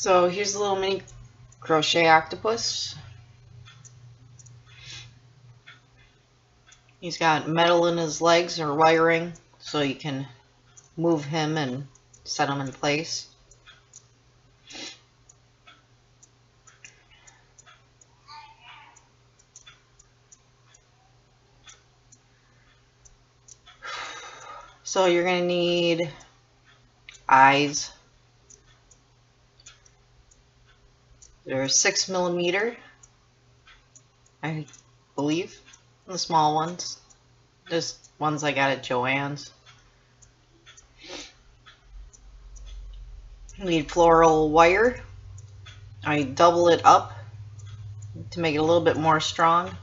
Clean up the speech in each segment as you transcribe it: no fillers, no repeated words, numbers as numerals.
So here's a little mini crochet octopus. He's got metal in his legs or wiring, so you can move him and set him in place. So you're going to need eyes. They're 6mm, I believe. The small ones. There's ones I got at Joann's. You need floral wire. I double it up to make it a little bit more strong.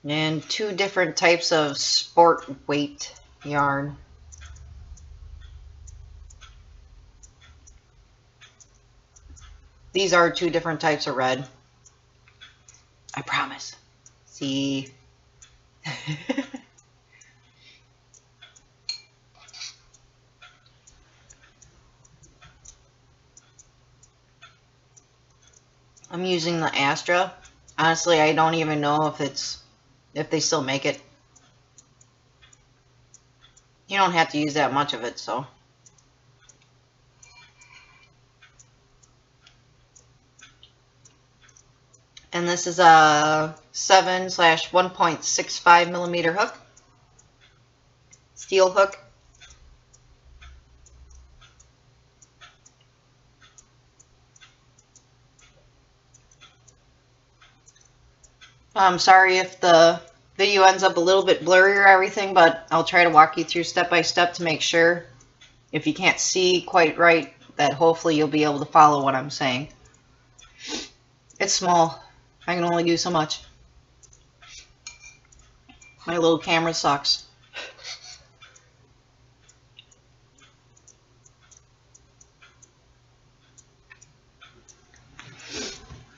And 2 different types of sport weight yarn. These are 2 different types of red. I promise. See? I'm using the Astra. Honestly, I don't even know if they still make it. You don't have to use that much of it, so. And this is a 7/1.65mm hook. Steel hook. I'm sorry if the video ends up a little bit blurry or everything, but I'll try to walk you through step by step to make sure, if you can't see quite right, that hopefully you'll be able to follow what I'm saying. It's small. I can only do so much. My little camera sucks.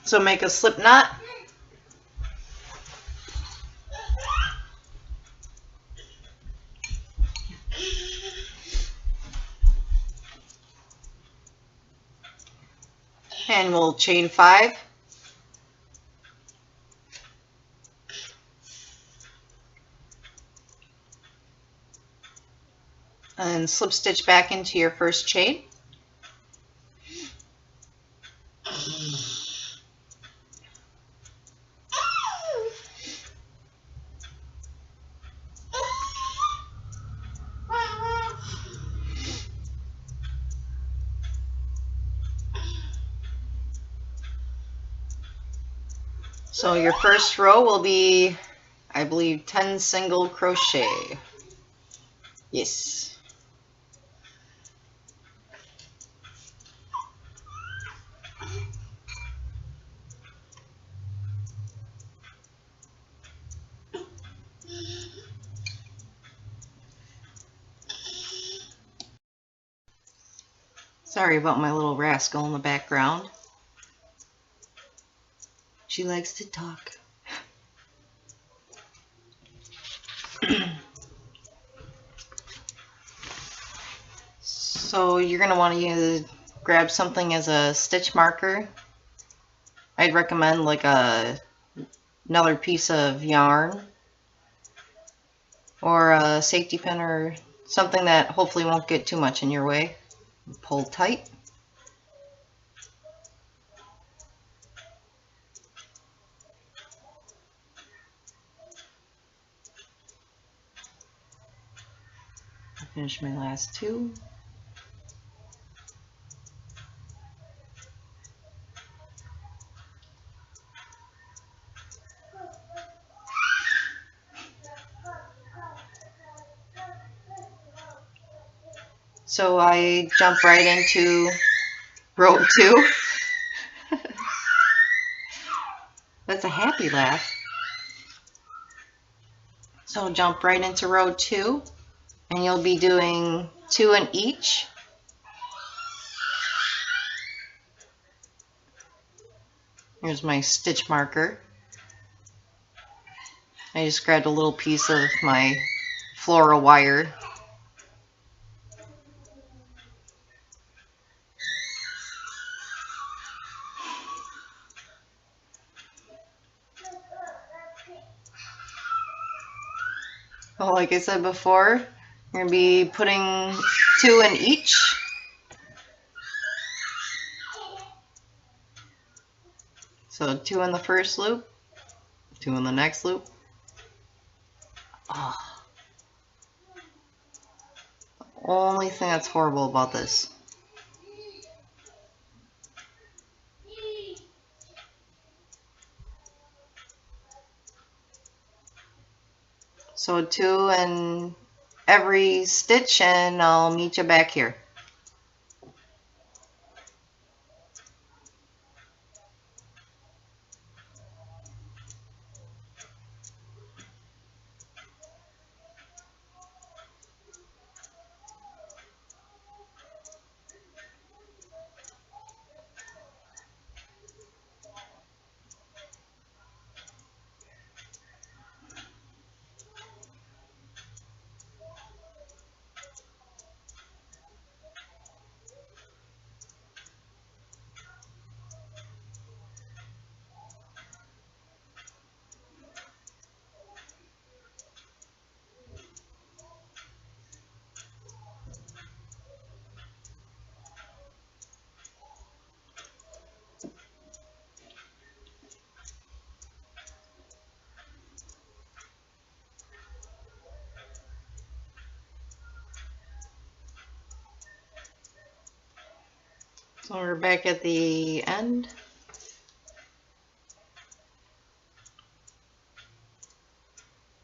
So make a slip knot. And we'll chain 5. And slip stitch back into your first chain. So your first row will be, I believe, 10 single crochet. Yes. Sorry about my little rascal in the background. She likes to talk. So you're going to want to grab something as a stitch marker. I'd recommend like another piece of yarn or a safety pin or something that hopefully won't get too much in your way. Pull tight. Finish my last 2. So I jump right into row 2. That's a happy laugh. So jump right into row 2, and you'll be doing 2 in each. Here's my stitch marker. I just grabbed a little piece of my floral wire. So like I said before, you're going to be putting 2 in each. So 2 in the first loop, 2 in the next loop. Oh, the only thing that's horrible about this. So 2 in every stitch, and I'll meet you back here. So we're back at the end.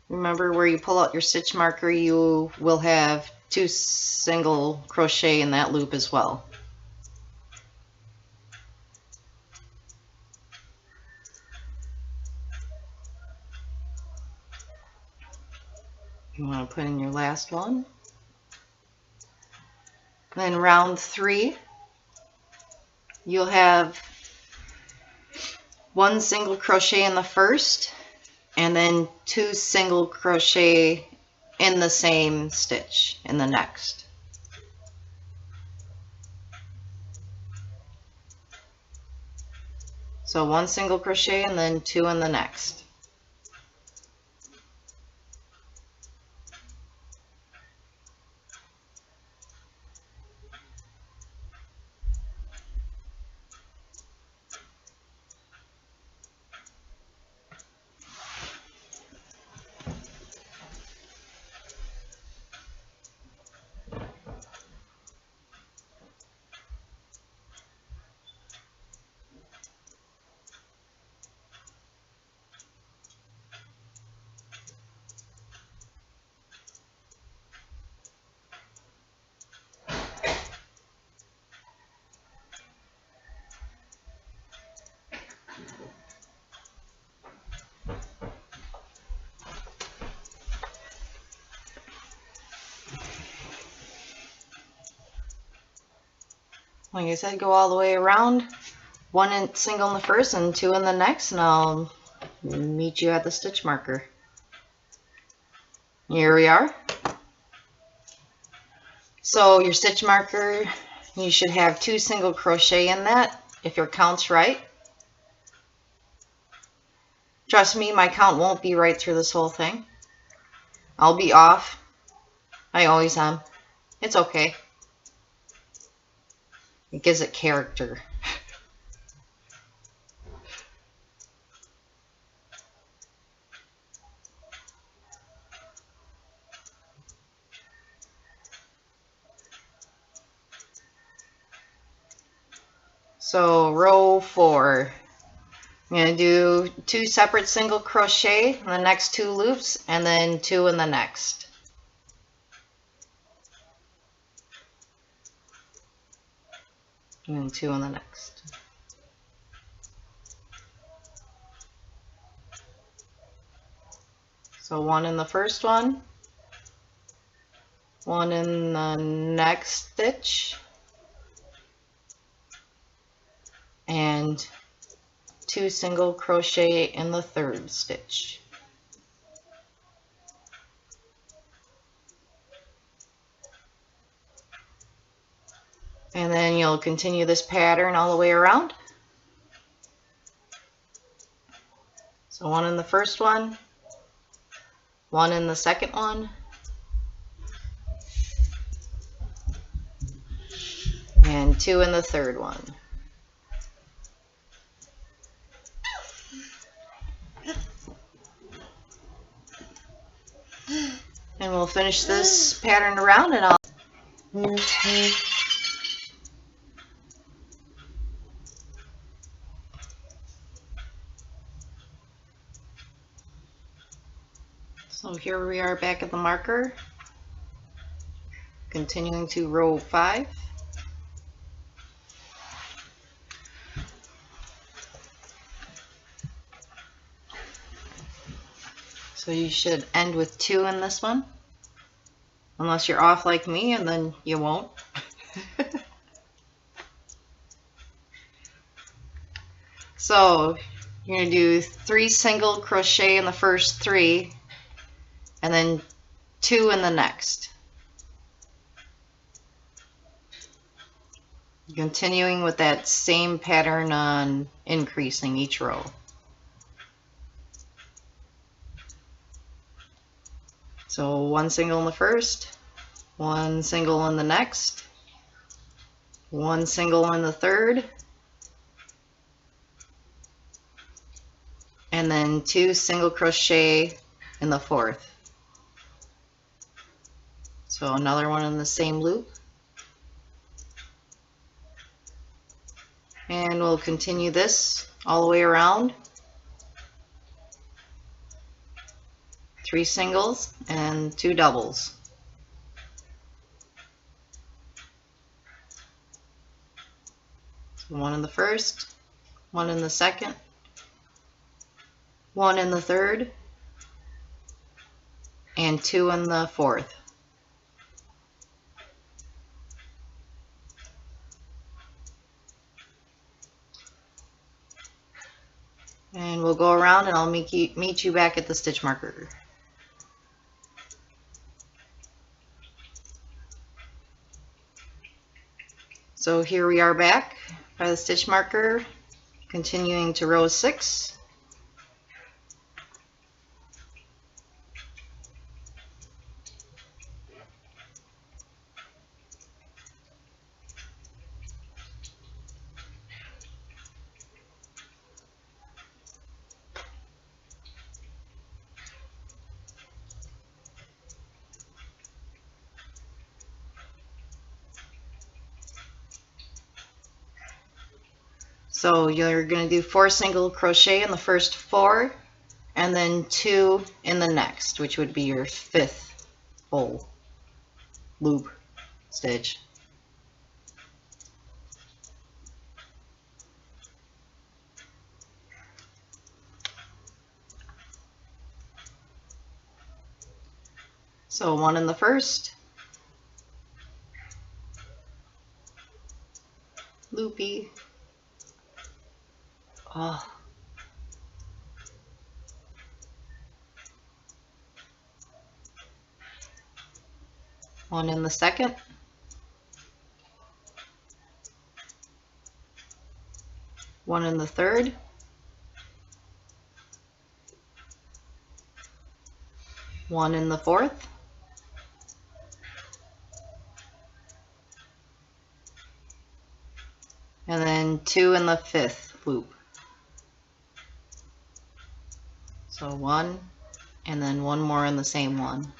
Remember, where you pull out your stitch marker, you will have 2 single crochet in that loop as well. You want to put in your last one. Then round 3, you'll have 1 single crochet in the first, and then 2 single crochet in the same stitch in the next. So 1 single crochet and then 2 in the next. Like I said, go all the way around, 1 single in the first and 2 in the next, and I'll meet you at the stitch marker. Here we are. So your stitch marker, you should have 2 single crochet in that, if your count's right. Trust me, my count won't be right through this whole thing. I'll be off. I always am. It's okay. It gives it character. So row 4. I'm going to do 2 separate single crochet in the next 2 loops, and then 2 in the next. And then 2 in the next. So 1 in the first one, 1 in the next stitch, and 2 single crochet in the third stitch. And then you'll continue this pattern all the way around. So 1 in the first one, one in the second one, and two in the third one. And we'll finish this pattern around, and I'll so here we are back at the marker, continuing to row 5. So you should end with 2 in this one, unless you're off like me, and then you won't. So you're going to do 3 single crochet in the first 3, and then 2 in the next. Continuing with that same pattern on increasing each row. So 1 single in the first, 1 single in the next, 1 single in the third, and then 2 single crochet in the fourth. So another one in the same loop. And we'll continue this all the way around. 3 singles and 2 doubles. So 1 in the first, 1 in the second, 1 in the third, and 2 in the fourth. And we'll go around, and I'll meet you back at the stitch marker. So here we are back by the stitch marker, continuing to row 6. So you're going to do 4 single crochet in the first 4, and then 2 in the next, which would be your 5th full loop stitch. So 1 in the first, loopy. Oh. 1 in the second, 1 in the third, 1 in the fourth, and then 2 in the 5th loop. So 1, and then 1 more in the same one.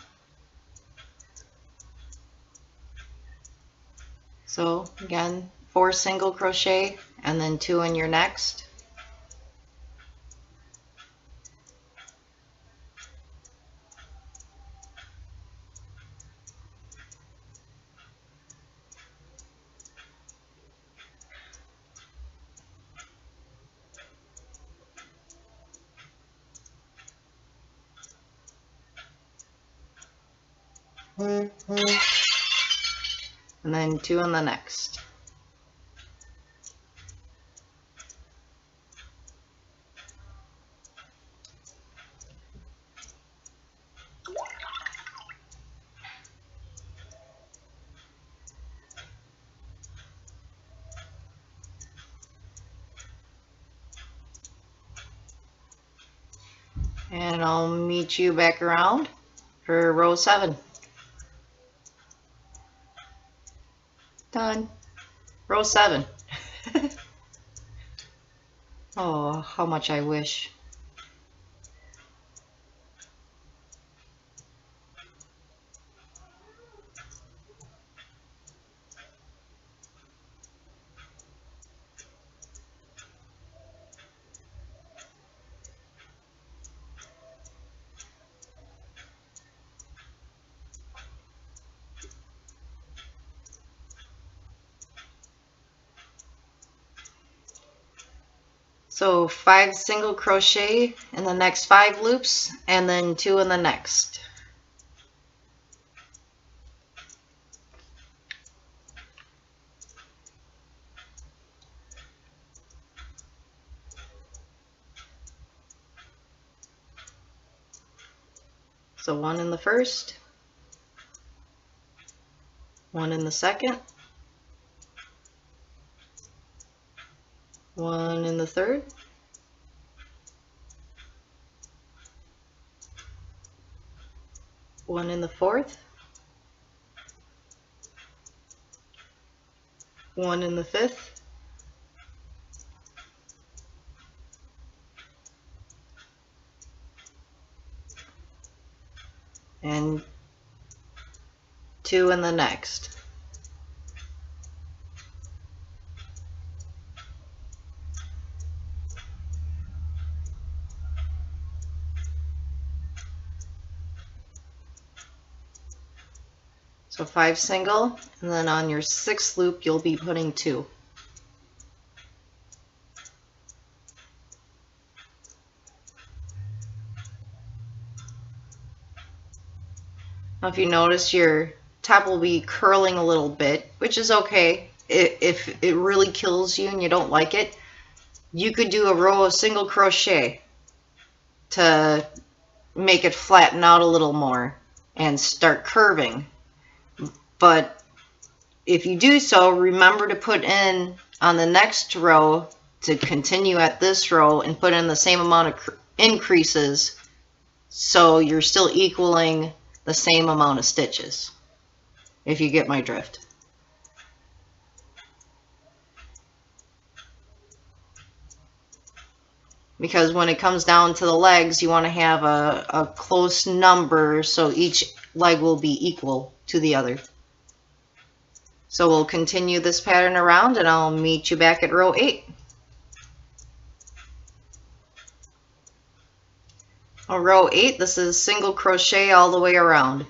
So again, 4 single crochet, and then 2 in your next. And then 2 in the next. And I'll meet you back around. for row 7. Done. Row 7. Oh, how much I wish. So 5 single crochet in the next 5 loops and then 2 in the next. So 1 in the first, 1 in the second, 1 in the third, 1 in the fourth, 1 in the fifth, and 2 in the next. So 5 single, and then on your 6th loop you'll be putting 2. Now if you notice, your top will be curling a little bit, which is okay. If it really kills you and you don't like it, you could do a row of single crochet to make it flatten out a little more and start curving. But if you do so, remember to put in on the next row to continue at this row and put in the same amount of increases so you're still equaling the same amount of stitches, if you get my drift. Because when it comes down to the legs, you want to have a close number so each leg will be equal to the other. So we'll continue this pattern around and I'll meet you back at row 8. On row 8, this is single crochet all the way around.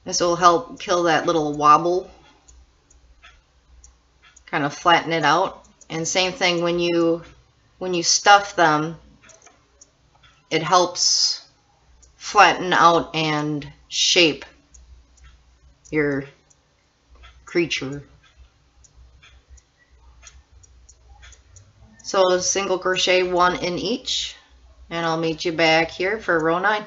This will help kill that little wobble, kind of flatten it out. And same thing when you stuff them, it helps flatten out and shape your creature. So single crochet 1 in each, and I'll meet you back here for row 9.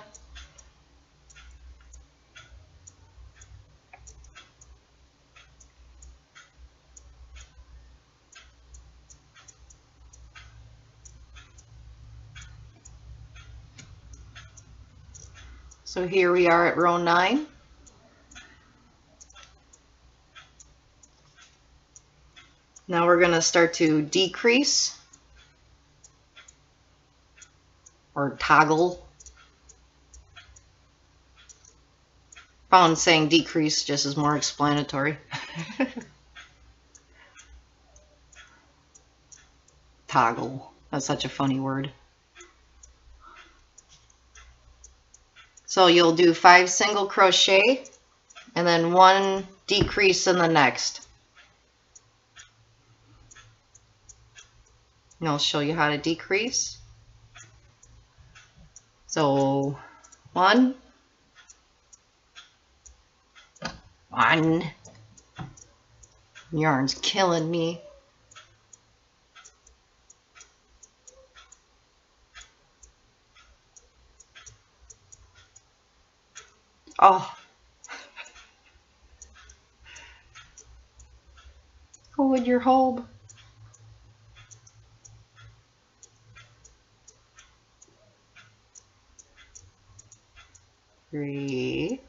So here we are at row 9. Now we're going to start to decrease or toggle. Found saying decrease just is more explanatory. Toggle. That's such a funny word. So you'll do 5 single crochet and then 1 decrease in the next. And I'll show you how to decrease. So 1, 1, yarn's killing me. Oh, go with your hole. 3,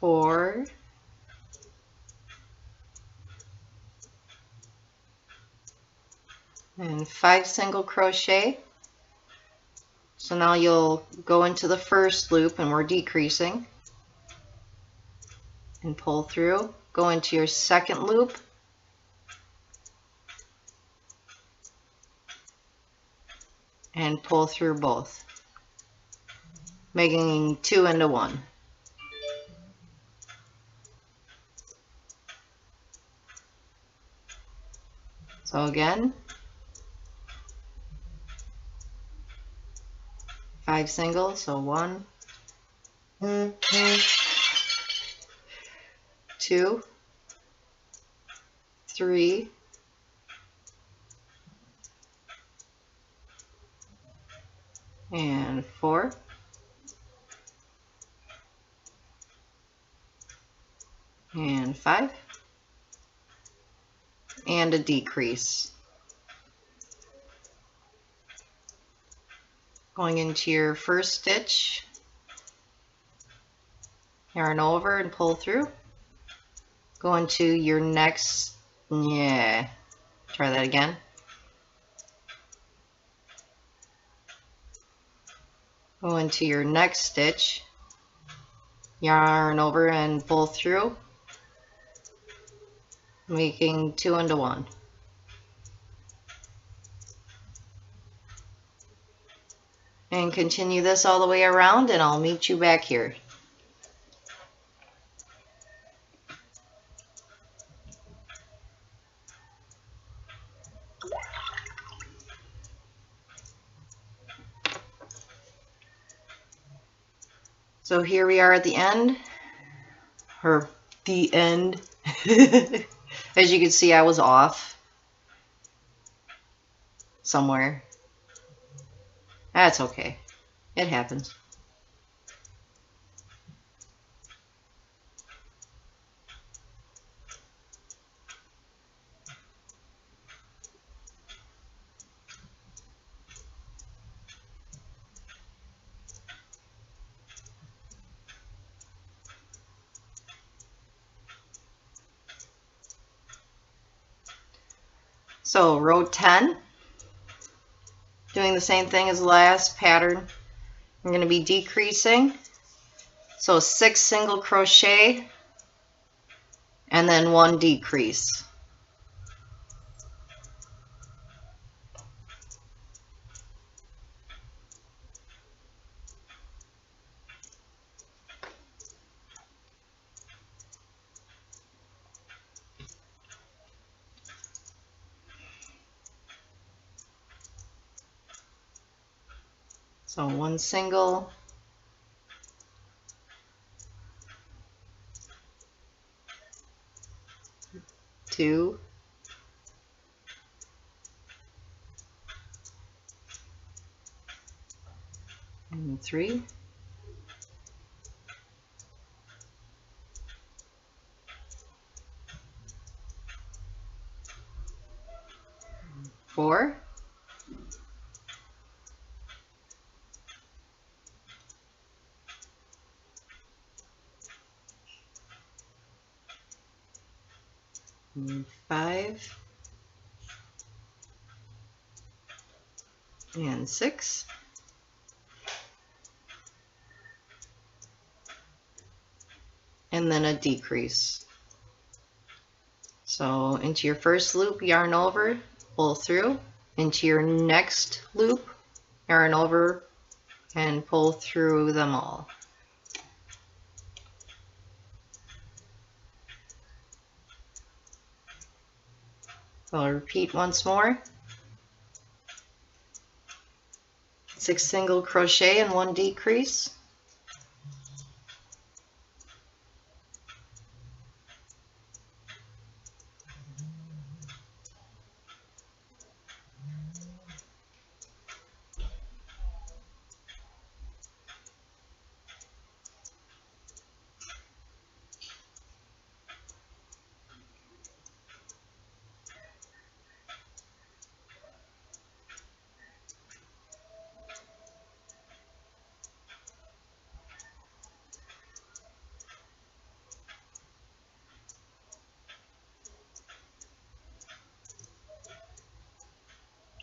4, and 5 single crochet. So now you'll go into the first loop, and we're decreasing, and pull through, go into your second loop, and pull through both, making 2 into 1. So again, 5 singles, so 1, 2, 3, and 4, and 5, and a decrease. Going into your first stitch, yarn over and pull through. Go into your next, try that again. Go into your next stitch, yarn over and pull through, making 2 into 1. And continue this all the way around, and I'll meet you back here. So here we are at the end, or the end. As you can see, I was off somewhere. That's okay. It happens. So row 10, doing the same thing as the last pattern. I'm going to be decreasing. So 6 single crochet and then 1 decrease. So 1 single, 2, and 3, 4, and 5, and 6, and then a decrease. So into your first loop, yarn over, pull through, into your next loop, yarn over, and pull through them all. So I'll repeat once more. 6 single crochet and 1 decrease.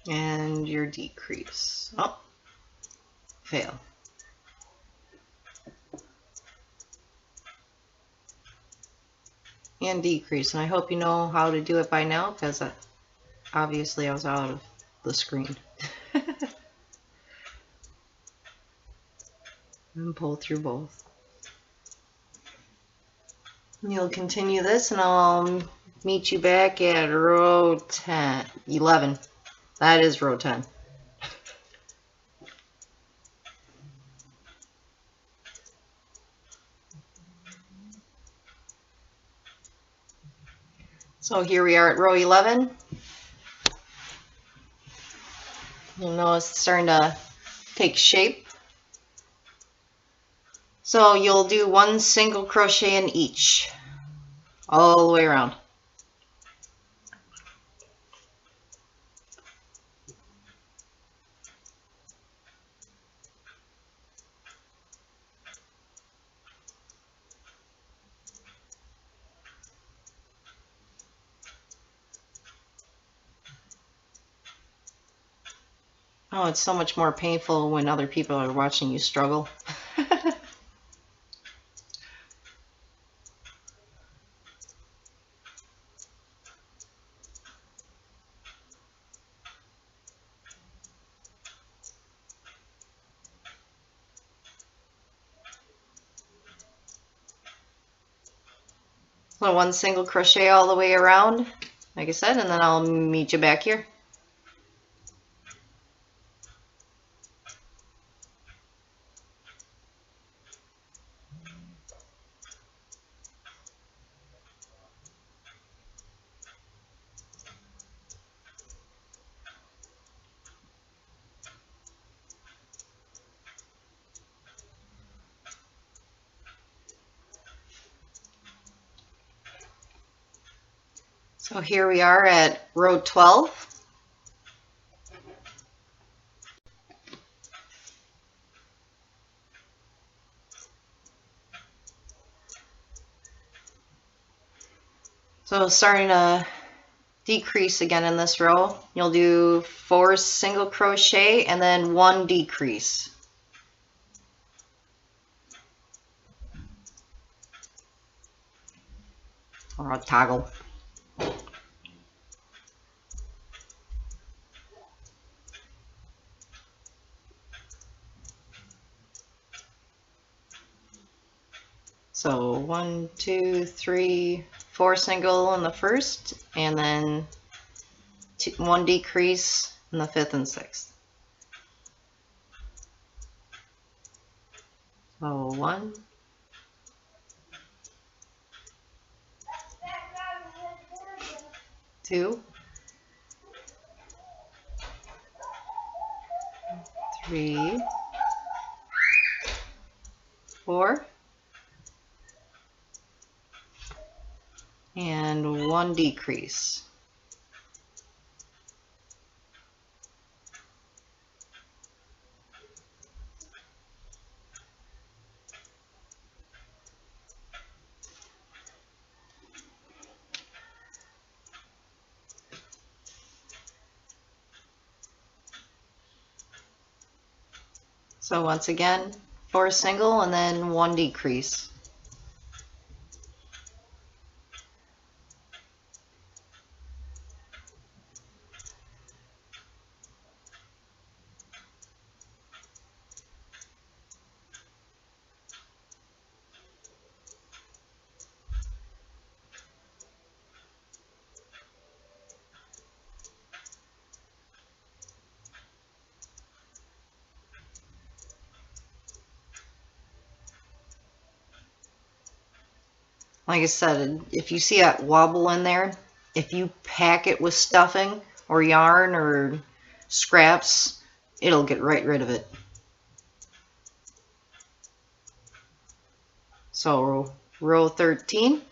and your decrease. Oh, fail. And decrease, and I hope you know how to do it by now, because obviously I was out of the screen. And pull through both. You'll continue this, and I'll meet you back at row 11. That is row 10. So here we are at row 11. You'll notice it's starting to take shape. So you'll do one single crochet in each, all the way around. Oh, it's so much more painful when other people are watching you struggle. So one single crochet all the way around, like I said, and then I'll meet you back here. So here we are at row 12. So starting to decrease again in this row. You'll do 4 single crochet and then 1 decrease. Or a toggle. So 1, 2, 3, 4 single in the first, and then 1 decrease in the 5th and 6th. So 1, 2, 3, 4, and 1 decrease. So once again, 4 single and then 1 decrease. Like I said, if you see that wobble in there, if you pack it with stuffing or yarn or scraps, it'll get right rid of it. So row 13.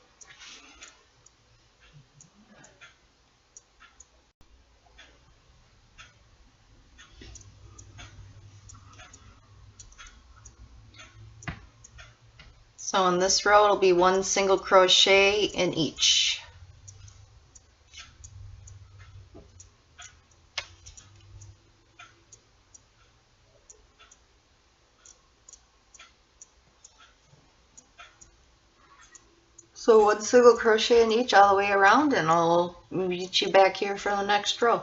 So in this row, it'll be 1 single crochet in each. So one single crochet in each all the way around, and I'll meet you back here for the next row.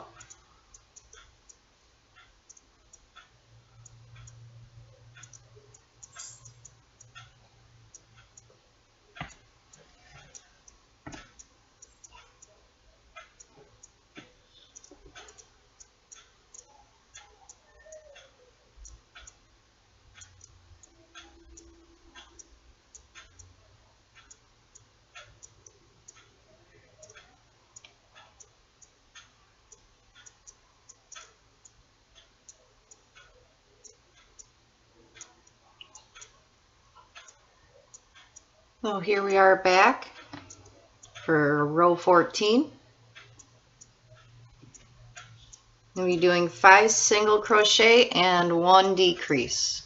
So here we are back for row 14. We'll be doing 5 single crochet and 1 decrease.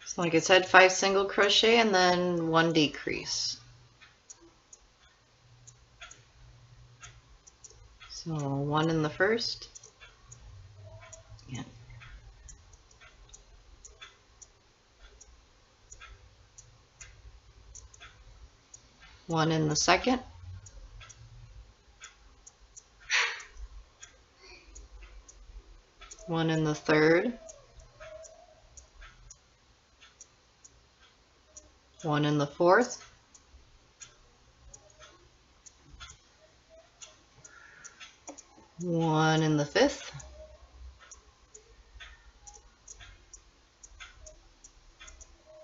So like I said, 5 single crochet and then 1 decrease. So 1 in the first, and 1 in the second, 1 in the third, 1 in the fourth, 1 in the fifth,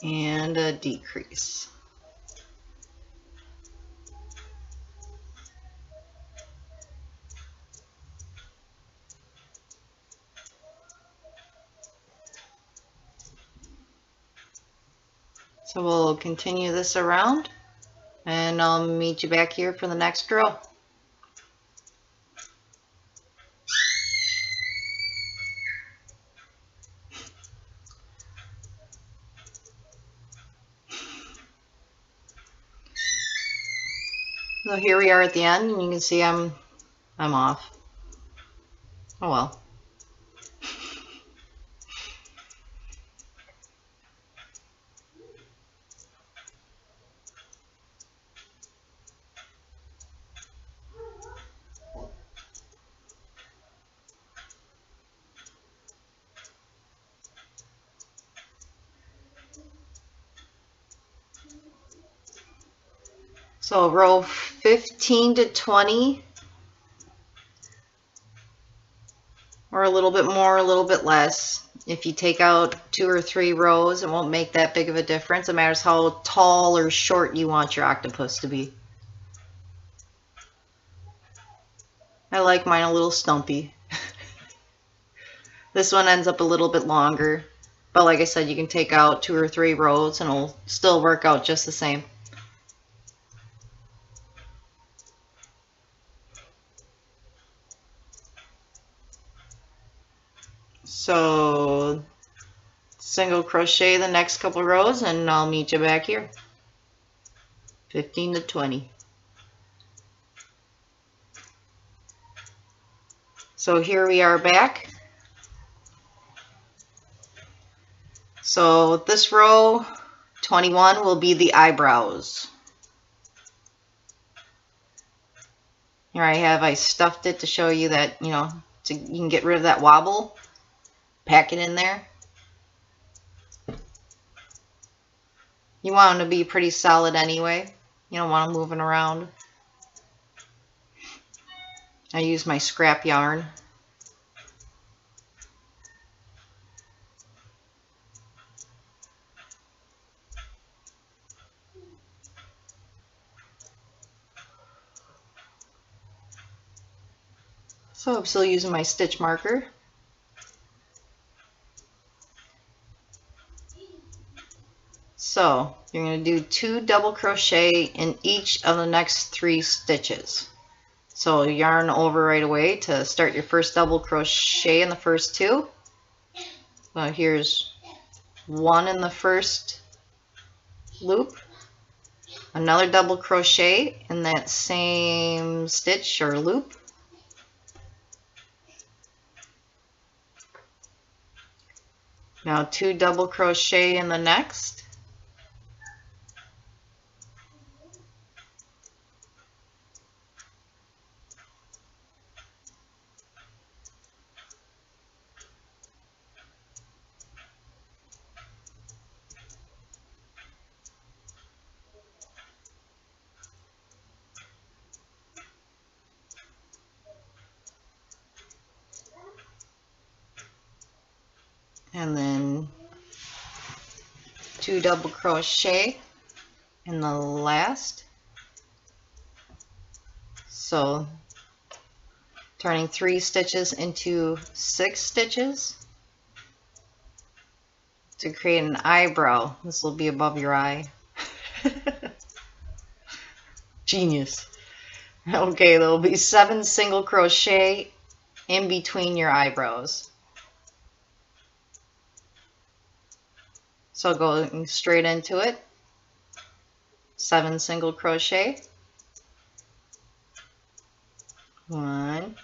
and a decrease. So we'll continue this around, and I'll meet you back here for the next row. So here we are at the end, and you can see I'm off. Oh well. So row 15 to 20, or a little bit more, a little bit less. If you take out 2 or 3 rows, it won't make that big of a difference. It matters how tall or short you want your octopus to be. I like mine a little stumpy. This one ends up a little bit longer, but like I said, you can take out 2 or 3 rows and it'll still work out just the same. So single crochet the next couple rows and I'll meet you back here. 15 to 20. So here we are back. So this row 21 will be the eyebrows. Here I stuffed it to show you that, you can get rid of that wobble. Pack it in there. You want them to be pretty solid anyway. You don't want them moving around. I use my scrap yarn. So I'm still using my stitch marker. So you're going to do 2 double crochet in each of the next 3 stitches. So yarn over right away to start your first double crochet in the first 2. So here's 1 in the first loop, another double crochet in that same stitch or loop, now 2 double crochet in the next, and then 2 double crochet in the last. So turning 3 stitches into 6 stitches to create an eyebrow. This will be above your eye. Genius. Okay, there'll be 7 single crochet in between your eyebrows. So going straight into it, 7 single crochet, 1,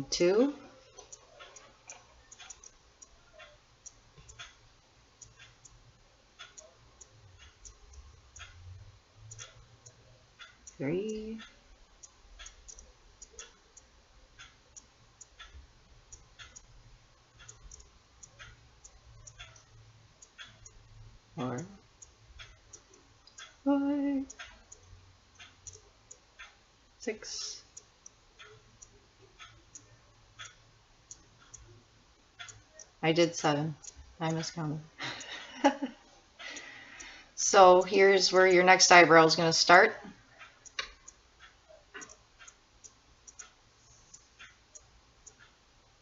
2, 3, 4, 5, 6, I did 7. I miscounted. So here's where your next eyebrow is going to start.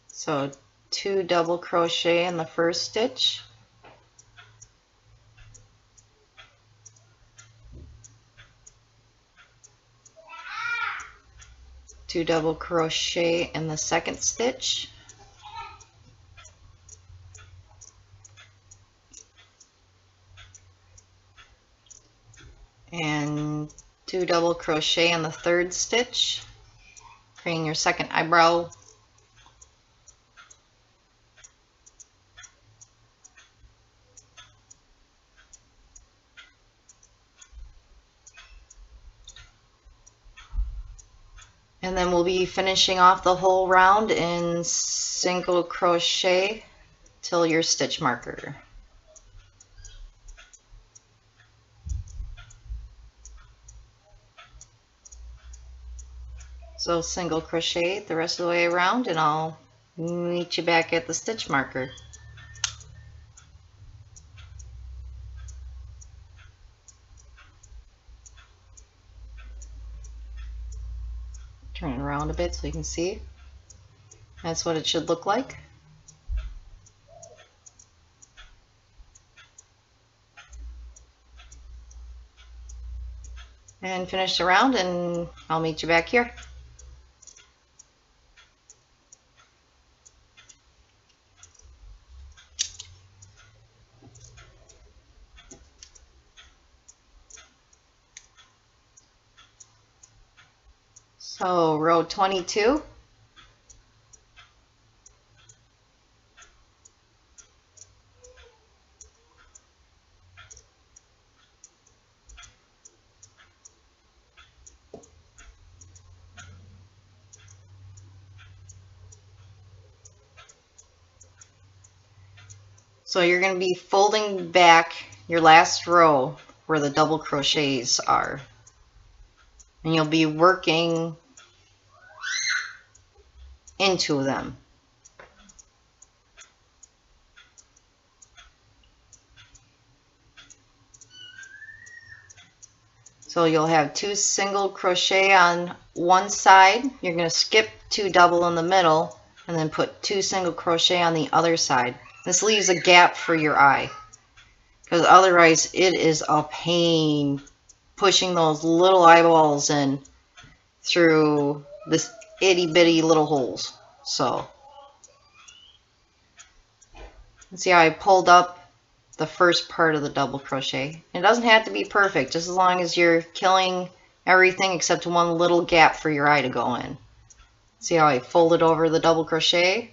So 2 double crochet in the first stitch, 2 double crochet in the second stitch, and 2 double crochet in the third stitch, creating your second eyebrow. And then we'll be finishing off the whole round in single crochet till your stitch marker. So single crochet the rest of the way around, and I'll meet you back at the stitch marker. Turn it around a bit so you can see. That's what it should look like. And finish the round, and I'll meet you back here. So row 22. So you're going to be folding back your last row where the double crochets are. and you'll be working into them. So you'll have 2 single crochet on one side, you're going to skip 2 double in the middle, and then put 2 single crochet on the other side. This leaves a gap for your eye, because otherwise it is a pain pushing those little eyeballs in through this itty bitty little holes. So see how I pulled up the first part of the double crochet. It doesn't have to be perfect, just as long as you're killing everything except one little gap for your eye to go in. See how I folded over the double crochet?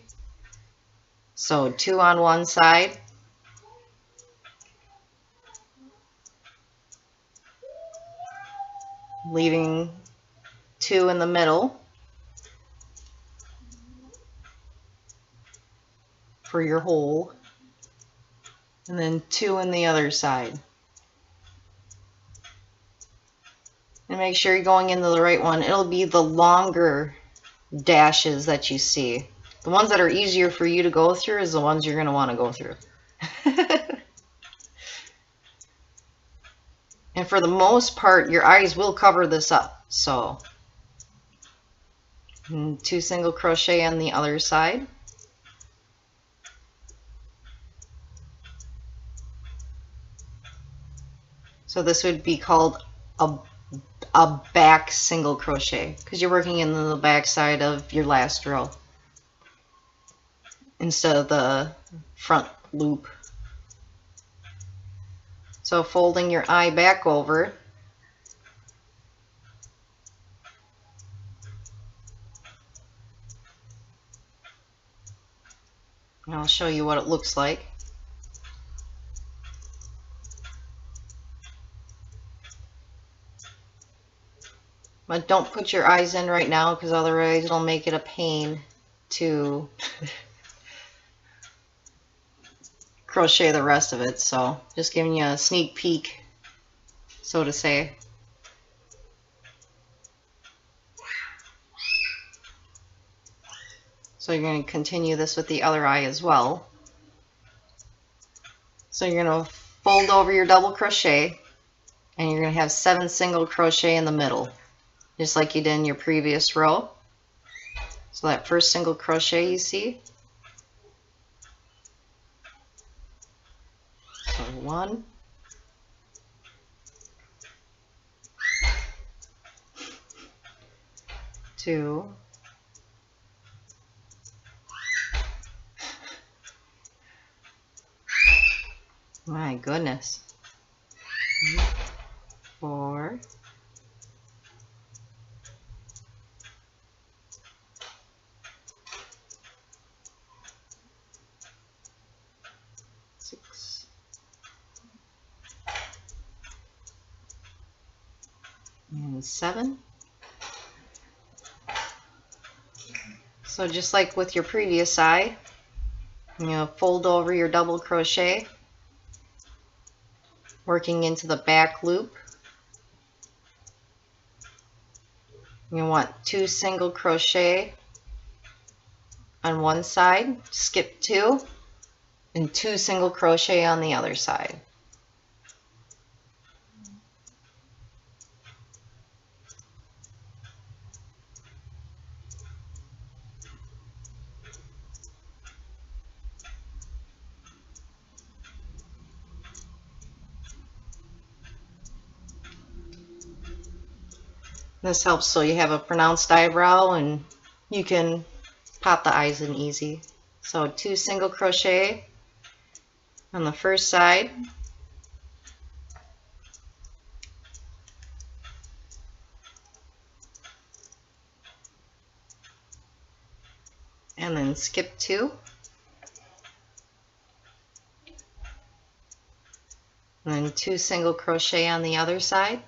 So 2 on one side, leaving 2 in the middle for your hole, and then 2 in the other side. And make sure you're going into the right one. It'll be the longer dashes that you see. The ones that are easier for you to go through is the ones you're going to want to go through. And for the most part, your eyes will cover this up. So 2 single crochet on the other side. So this would be called a back single crochet, because you're working in the back side of your last row instead of the front loop. So folding your eye back over, and I'll show you what it looks like. But don't put your eyes in right now, because otherwise it'll make it a pain to crochet the rest of it. So just giving you a sneak peek, so to say. So you're going to continue this with the other eye as well. So you're going to fold over your double crochet, and you're going to have 7 single crochet in the middle, just like you did in your previous row. So that first single crochet you see. So 1, 2, my goodness, 4, 6, and 7. So just like with your previous eye, fold over your double crochet, working into the back loop. You want 2 single crochet on one side, skip 2, and 2 single crochet on the other side. This helps so you have a pronounced eyebrow and you can pop the eyes in easy. So 2 single crochet on the first side, and then skip 2, and then 2 single crochet on the other side.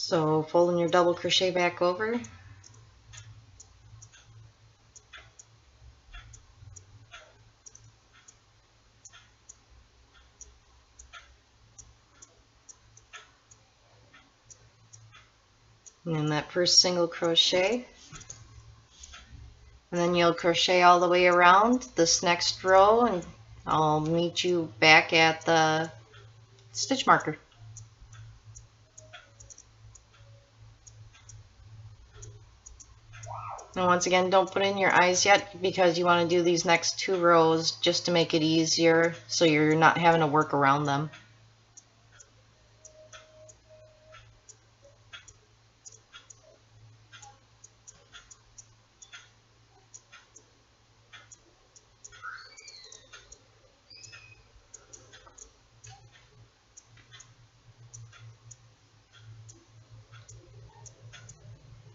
So folding your double crochet back over. And then that first single crochet. And then you'll crochet all the way around this next row, and I'll meet you back at the stitch marker. And once again, don't put in your eyes yet because you want to do these next 2 rows just to make it easier so you're not having to work around them.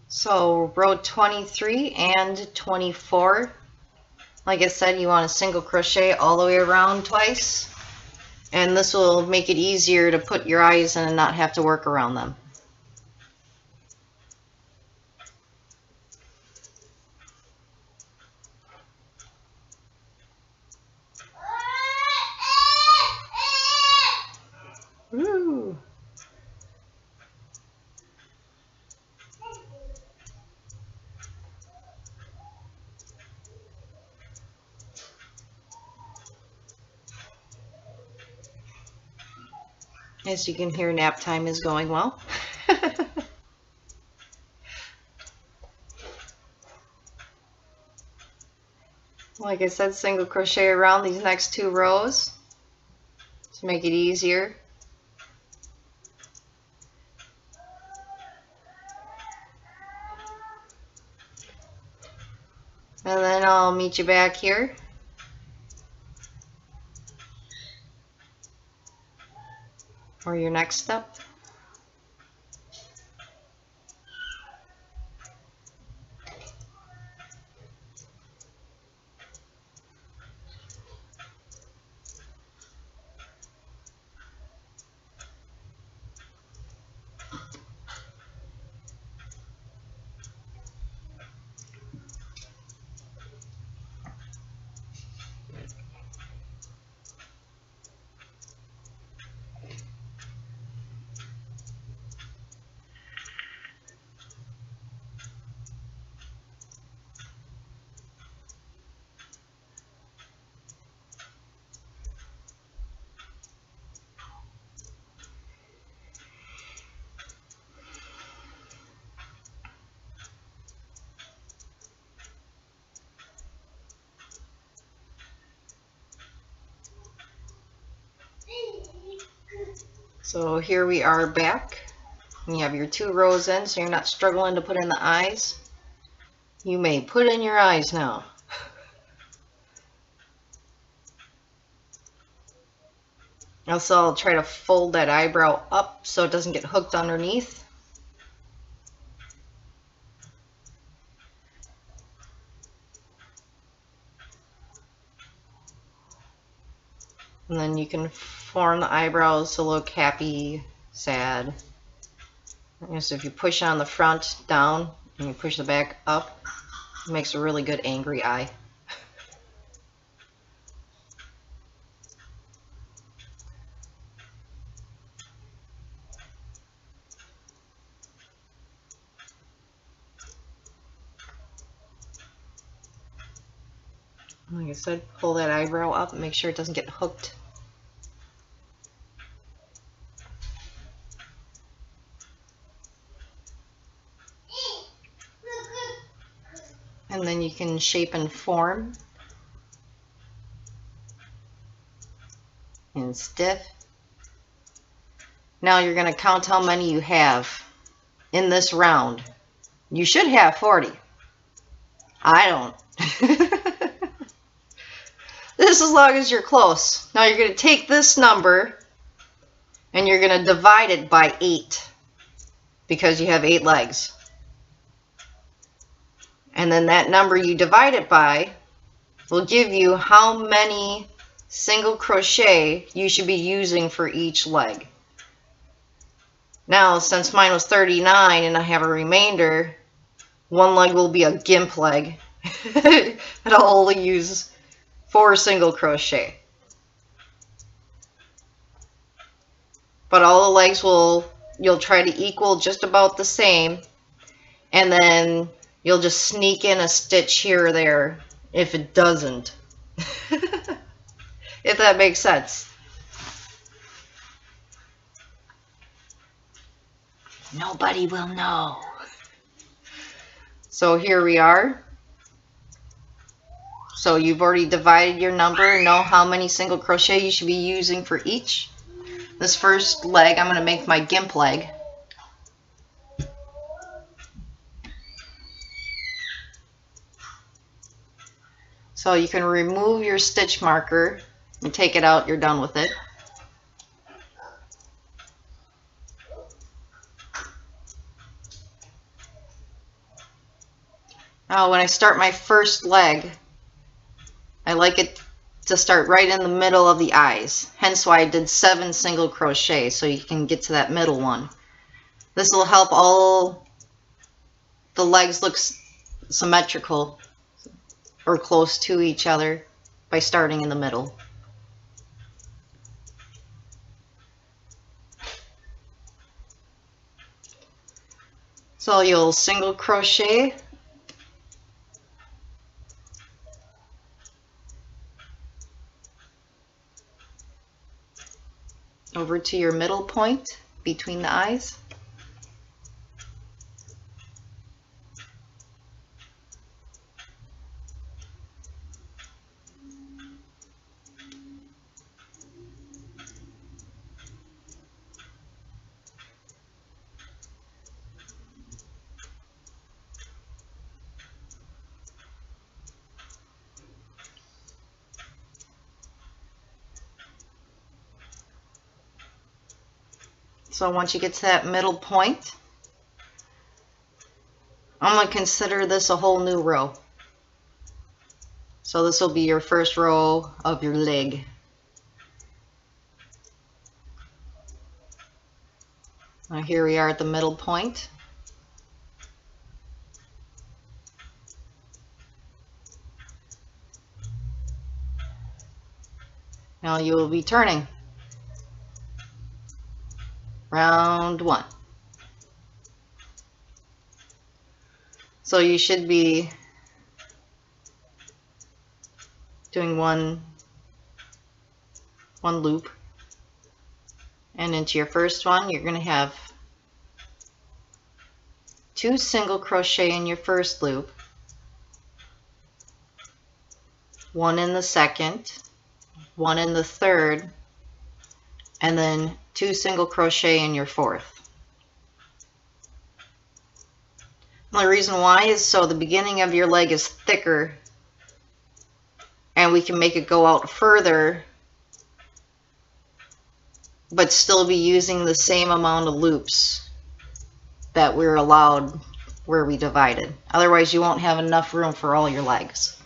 So row 23 and 24, like I said, you want to single crochet all the way around twice, and this will make it easier to put your eyes in and not have to work around them. Woo. As you can hear, nap time is going well. Like I said, single crochet around these next 2 rows to make it easier. And then I'll meet you back here. For your next step. So here we are back. You have your 2 rows in, so you're not struggling to put in the eyes. You may put in your eyes now. Also, I'll try to fold that eyebrow up so it doesn't get hooked underneath. And then you can form the eyebrows to look happy, sad. So if you push on the front down and you push the back up, it makes a really good angry eye. Like I said, pull that eyebrow up and make sure it doesn't get hooked. And then you can shape and form and stiff. Now you're going to count how many you have in this round. You should have 40. I don't. This as long as you're close. Now you're going to take this number and you're going to divide it by 8 because you have 8 legs. And then that number you divide it by will give you how many single crochet you should be using for each leg. Now, since mine was 39 and I have a remainder, one leg will be a gimp leg. And I'll only use 4 single crochet. But all the legs you'll try to equal just about the same, and then you'll just sneak in a stitch here or there if it doesn't. If that makes sense. Nobody will know. So here we are. So you've already divided your number and know how many single crochet you should be using for each. This first leg, I'm going to make my gimp leg. So you can remove your stitch marker and take it out, you're done with it. Now when I start my first leg, I like it to start right in the middle of the eyes. Hence why I did 7 single crochet, so you can get to that middle one. This will help all the legs look symmetrical or close to each other by starting in the middle. So you'll single crochet over to your middle point between the eyes. So once you get to that middle point, I'm going to consider this a whole new row. So this will be your first row of your leg. Now here we are at the middle point. Now you will be turning. Round 1. So you should be doing one loop, and into your first one you're going to have 2 single crochet in your first loop, 1 in the second, 1 in the third, and then 2 single crochet in your fourth. The reason why is so the beginning of your leg is thicker and we can make it go out further but still be using the same amount of loops that we're allowed where we divided. Otherwise you won't have enough room for all your legs.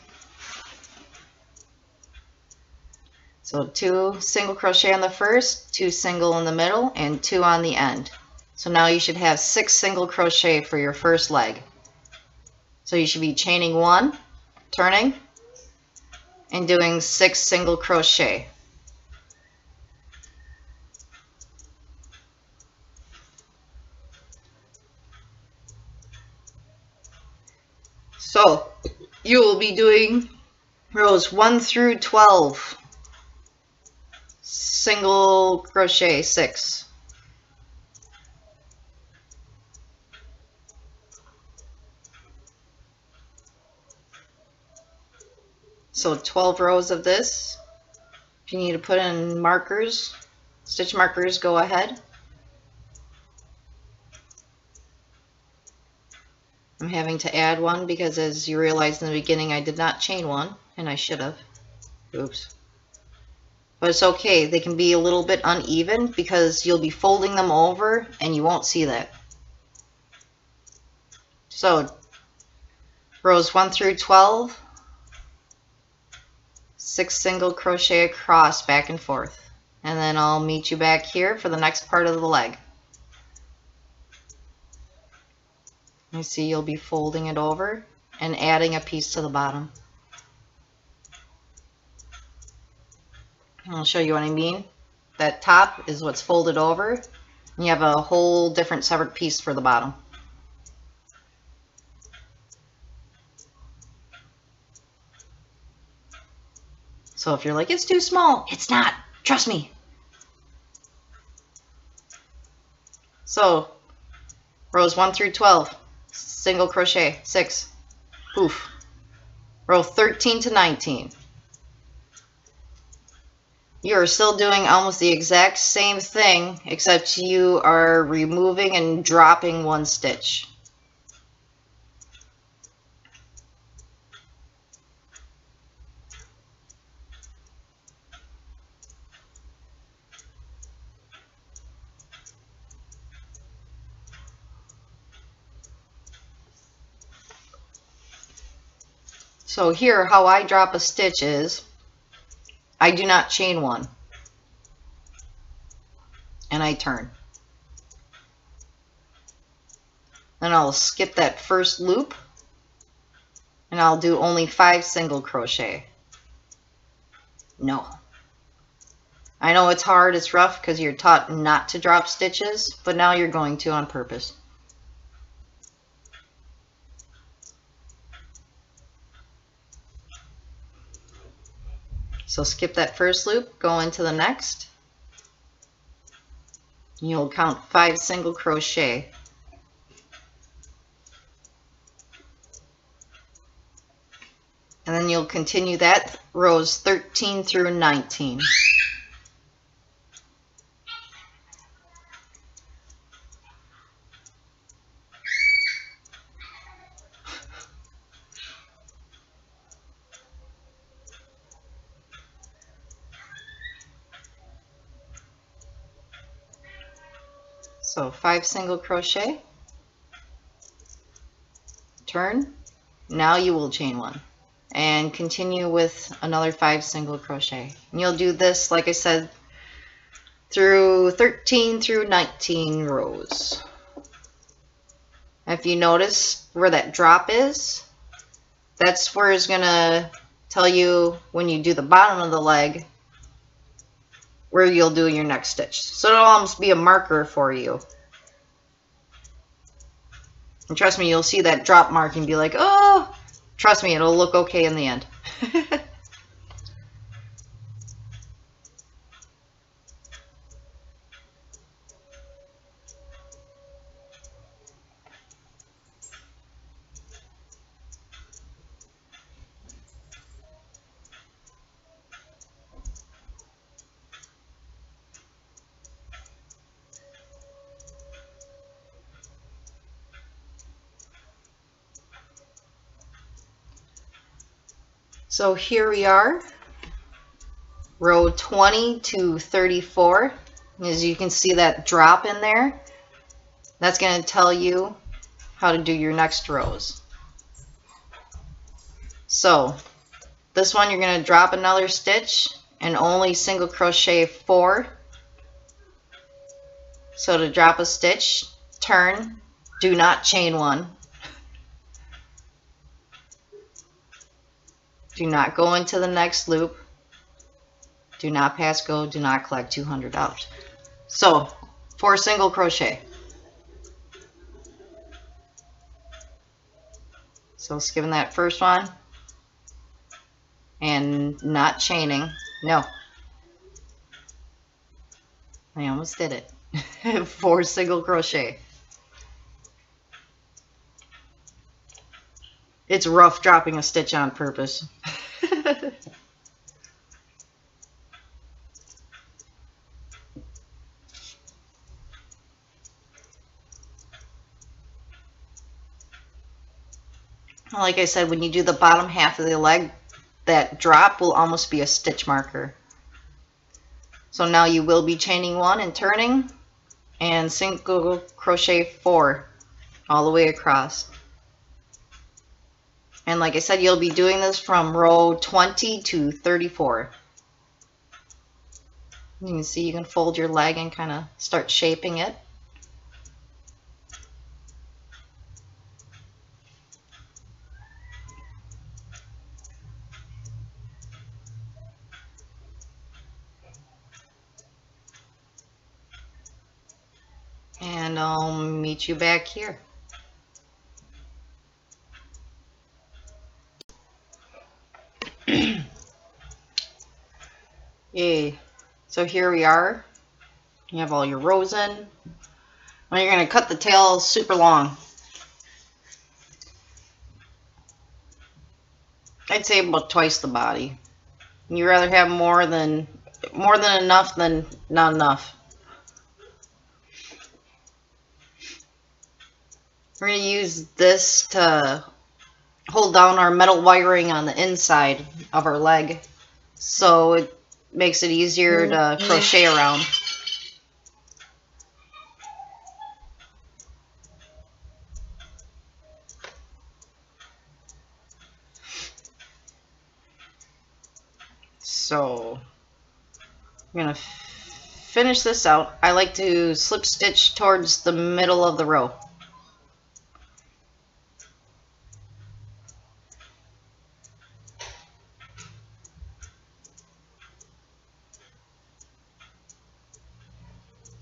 So 2 single crochet on the first, 2 single in the middle, and 2 on the end. So now you should have 6 single crochet for your first leg. So you should be chaining 1, turning, and doing 6 single crochet. So you will be doing rows 1 through 12. Single crochet 6. So 12 rows of this. If you need to put in markers, stitch markers, go ahead. I'm having to add one because, as you realized in the beginning, I did not chain one, and I should have. Oops. But it's okay, they can be a little bit uneven because you'll be folding them over and you won't see that. So rows 1 through 12, 6 single crochet across, back and forth, and then I'll meet you back here for the next part of the leg. You see you'll be folding it over and adding a piece to the bottom. I'll show you what I mean. That top is what's folded over, and you have a whole different separate piece for the bottom. So if you're like, it's too small, it's not. Trust me. So rows 1 through 12, single crochet, 6, poof. Row 13 to 19. You are still doing almost the exact same thing, except you are removing and dropping one stitch. So here, how I drop a stitch is, I do not chain one, and I turn. Then I'll skip that first loop, and I'll do only 5 single crochet. No. I know it's hard, it's rough, because you're taught not to drop stitches, but now you're going to on purpose. So skip that first loop, go into the next. You'll count 5 single crochet. And then you'll continue that rows 13 through 19. So 5 single crochet, turn, now you will chain one, and continue with another 5 single crochet. And you'll do this, like I said, through 13 through 19 rows. If you notice where that drop is, that's where it's going to tell you when you do the bottom of the leg where you'll do your next stitch. So it'll almost be a marker for you. And trust me, you'll see that drop mark and be like, oh, trust me, it'll look okay in the end. So here we are, row 20 to 34. As you can see that drop in there, that's going to tell you how to do your next rows. So this one you're going to drop another stitch and only single crochet 4. So to drop a stitch, turn, do not chain one. Do not go into the next loop. Do not pass go. Do not collect $200. So 4 single crochet. So skipping that first one and not chaining. No. I almost did it. 4 single crochet. It's rough dropping a stitch on purpose. Like I said, when you do the bottom half of the leg, that drop will almost be a stitch marker. So now you will be chaining 1 and turning, and single crochet 4 all the way across. And like I said, you'll be doing this from row 20 to 34. You can see you can fold your leg and kind of start shaping it. and I'll meet you back here. Yay. So here we are. You have all your rows in. Now you're going to cut the tail super long. I'd say about twice the body. You'd rather have more than enough than not enough. We're going to use this to hold down our metal wiring on the inside of our leg, so it makes it easier to crochet around. So I'm going to finish this out. I like to slip stitch towards the middle of the row.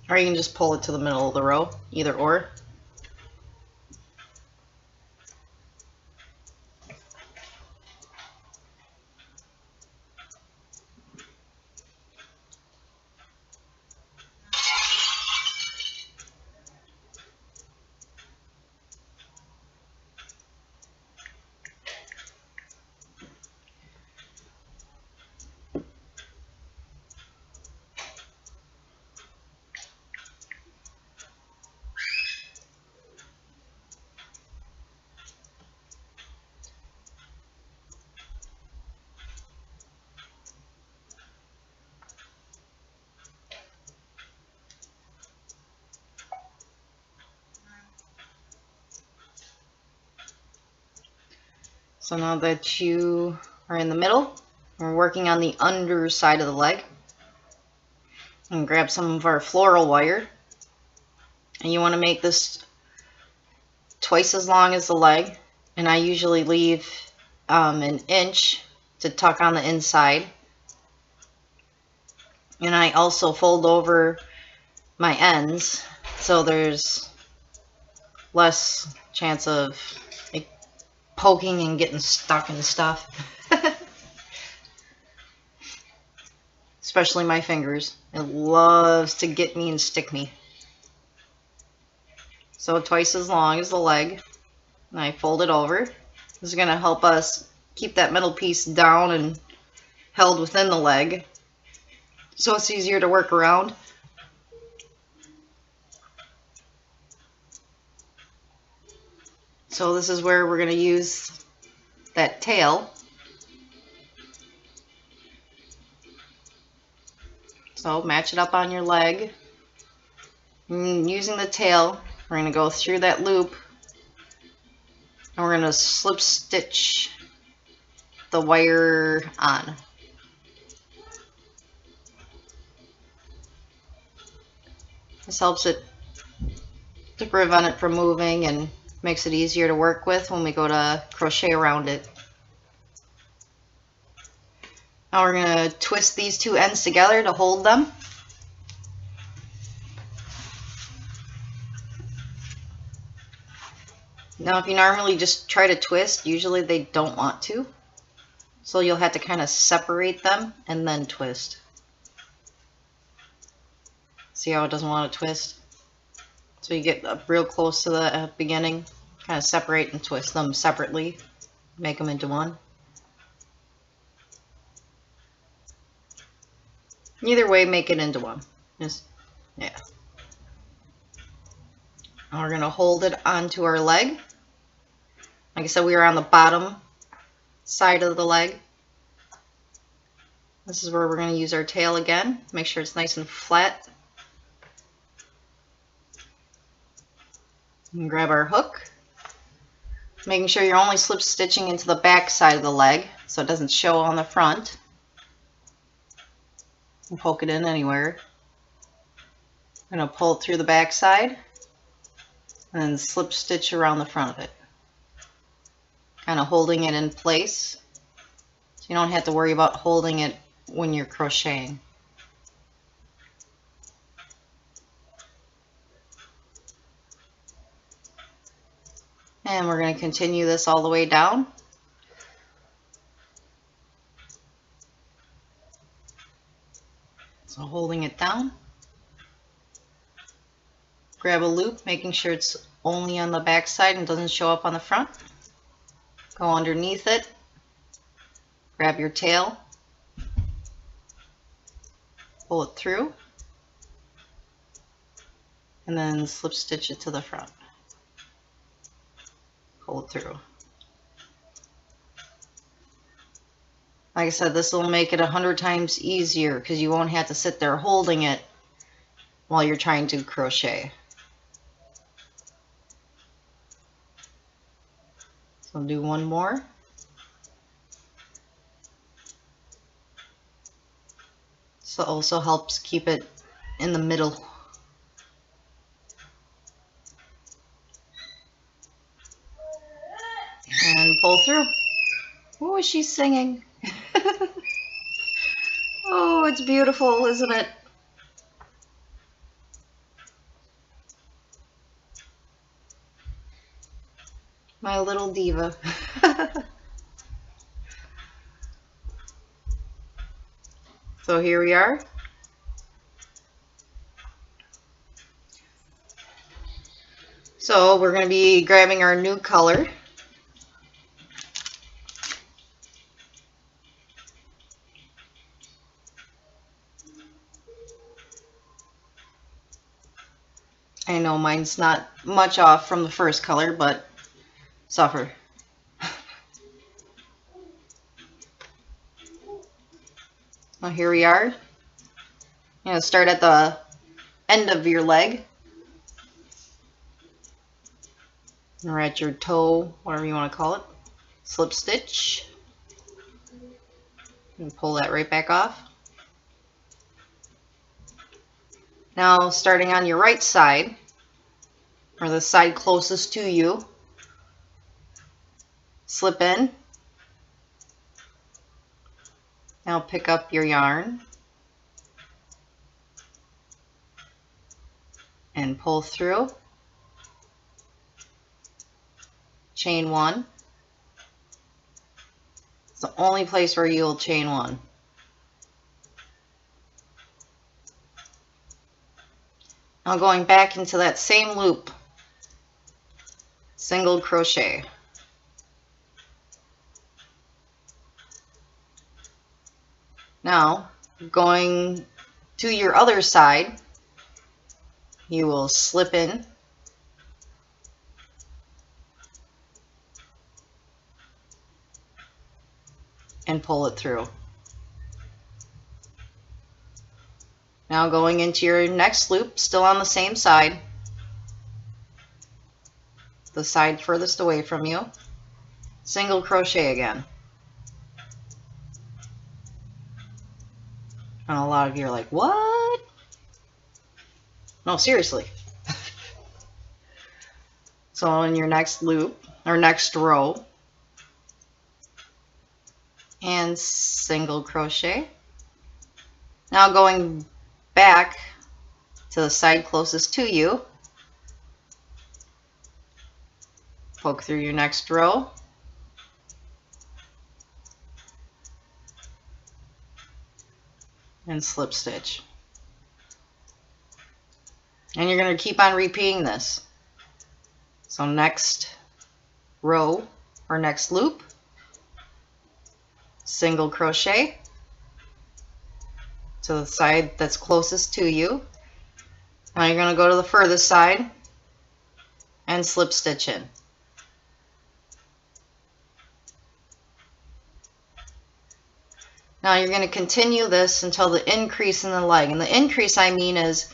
Or you can just pull it to the middle of the row, either or. So now that you are in the middle, we're working on the underside of the leg. And grab some of our floral wire. And you want to make this twice as long as the leg. And I usually leave an inch to tuck on the inside. And I also fold over my ends so there's less chance of poking and getting stuck and stuff. Especially my fingers. It loves to get me and stick me. So twice as long as the leg. And I fold it over. This is going to help us keep that middle piece down and held within the leg, so it's easier to work around. So this is where we're going to use that tail. So match it up on your leg. And using the tail, we're going to go through that loop and we're going to slip stitch the wire on. This helps it to prevent it from moving and makes it easier to work with when we go to crochet around it. Now we're going to twist these two ends together to hold them. Now if you normally just try to twist, usually they don't want to. So you'll have to kind of separate them and then twist. See how it doesn't want to twist? So you get real close to the beginning, kind of separate and twist them separately, make them into one. Either way, make it into one. Just, yeah. Now we're going to hold it onto our leg. Like I said, we are on the bottom side of the leg. This is where we're going to use our tail again. Make sure it's nice and flat. And grab our hook. Making sure you're only slip stitching into the back side of the leg so it doesn't show on the front. And poke it in anywhere. I'm going to pull it through the back side and then slip stitch around the front of it. Kind of holding it in place. So you don't have to worry about holding it when you're crocheting. And we're going to continue this all the way down. So holding it down, grab a loop, making sure it's only on the back side and doesn't show up on the front. Go underneath it, grab your tail, pull it through, and then slip stitch it to the front. Pull it through. Like I said, this will make it 100 times easier because you won't have to sit there holding it while you're trying to crochet. So do one more. So it also helps keep it in the middle. And pull through. Oh, she's singing. Oh, it's beautiful, isn't it? My little diva. So here we are. So we're going to be grabbing our new color. I know mine's not much off from the first color, but suffer. Well, here we are. You're going to start at the end of your leg, or at your toe, whatever you want to call it. Slip stitch, and pull that right back off. Now starting on your right side, or the side closest to you, slip in. Now pick up your yarn and pull through. Chain one. It's the only place where you'll chain one. Now going back into that same loop, single crochet. Now going to your other side, you will slip in, and pull it through. Now going into your next loop, still on the same side, the side furthest away from you, single crochet again. And a lot of you are like, what? No, seriously. So in your next loop, or next row, and single crochet. Now going back to the side closest to you, poke through your next row, and slip stitch. And you're going to keep on repeating this. So next row or next loop, single crochet to the side that's closest to you. Now you're going to go to the furthest side and slip stitch in. Now you're going to continue this until the increase in the leg. And the increase I mean is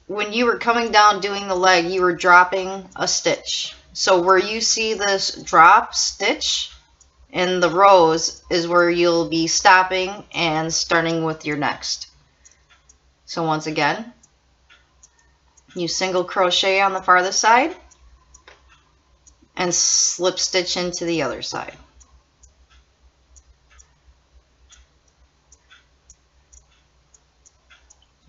when you were coming down doing the leg, you were dropping a stitch. So where you see this drop stitch in the rows is where you'll be stopping and starting with your next. So once again, you single crochet on the farthest side and slip stitch into the other side.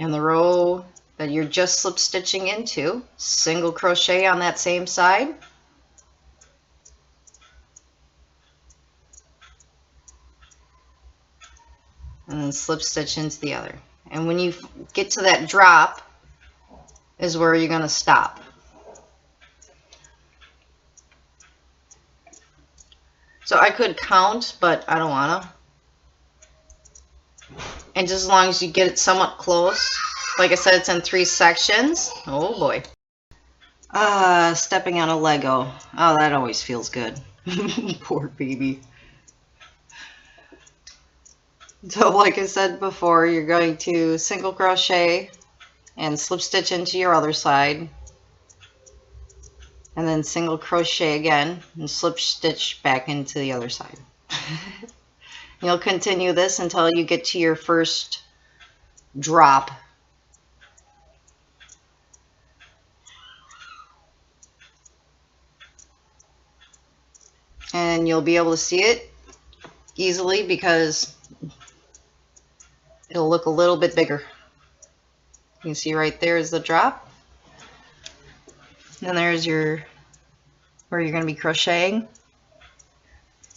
And the row that you're just slip stitching into, single crochet on that same side then slip stitch into the other. And when you get to that drop is where you're going to stop. So I could count, but I don't want to. And just as long as you get it somewhat close, like I said, it's in 3 sections. Oh boy. Stepping on a Lego. Oh, that always feels good. Poor baby. So like I said before, you're going to single crochet and slip stitch into your other side. And then single crochet again and slip stitch back into the other side. You'll continue this until you get to your first drop. And you'll be able to see it easily because it'll look a little bit bigger. You can see right there is the drop. And there's your where you're going to be crocheting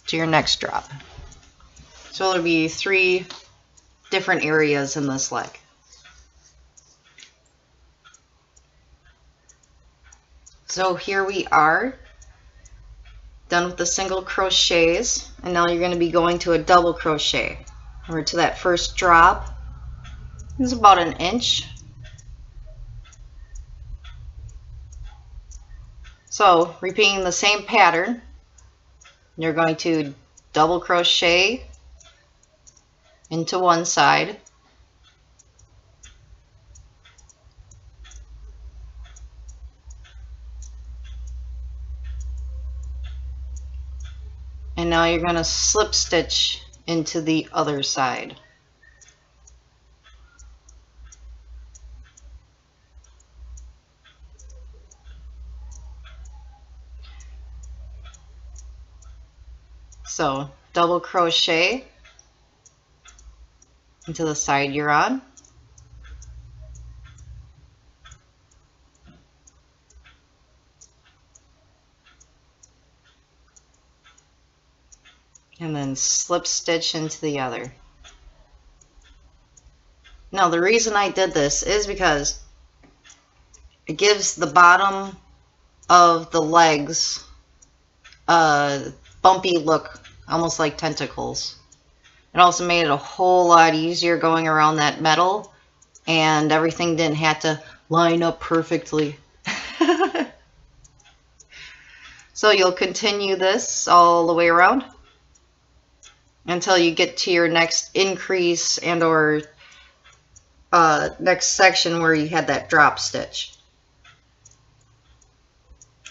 to your next drop. So there'll be 3 different areas in this leg. So here we are, done with the single crochets, and now you're going to be going to a double crochet. Remember, to that first drop is about 1 inch. So repeating the same pattern, you're going to double crochet into one side, and now you're going to slip stitch into the other side. So double crochet into the side you're on, and then slip stitch into the other. Now the reason I did this is because it gives the bottom of the legs a bumpy look, almost like tentacles. It also made it a whole lot easier going around that metal, and everything didn't have to line up perfectly. So you'll continue this all the way around until you get to your next increase and or next section where you had that drop stitch.